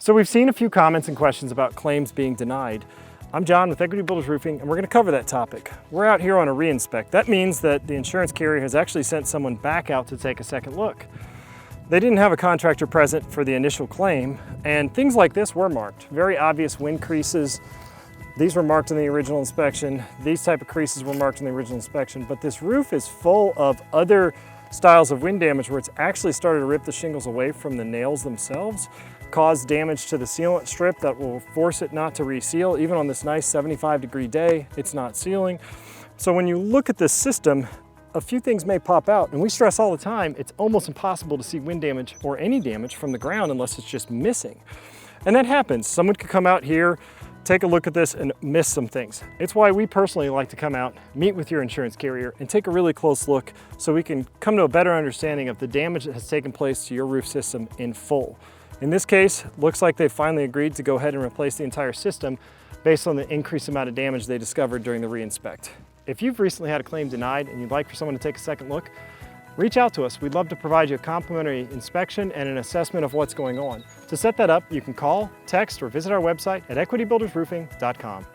So we've seen a few comments and questions about claims being denied. I'm John with Equity Builders Roofing, and we're going to cover that topic. We're out here on a re-inspect. That means that the insurance carrier has actually sent someone back out to take a second look. They didn't have a contractor present for the initial claim, and things like this were marked. Very obvious wind creases. These were marked in the original inspection. These type of creases were marked in the original inspection, but this roof is full of other styles of wind damage where it's actually started to rip the shingles away from the nails themselves, cause damage to the sealant strip that will force it not to reseal. Even on this nice 75-degree day, it's not sealing. So when you look at this system, a few things may pop out, and we stress all the time, it's almost impossible to see wind damage or any damage from the ground unless it's just missing. And that happens. Someone could come out here, take a look at this and miss some things. It's why we personally like to come out, meet with your insurance carrier, and take a really close look so we can come to a better understanding of the damage that has taken place to your roof system in full. In this case, looks like they finally agreed to go ahead and replace the entire system based on the increased amount of damage they discovered during the re-inspect. If you've recently had a claim denied and you'd like for someone to take a second look, reach out to us. We'd love to provide you a complimentary inspection and an assessment of what's going on. To set that up, you can call, text, or visit our website at equitybuildersroofing.com.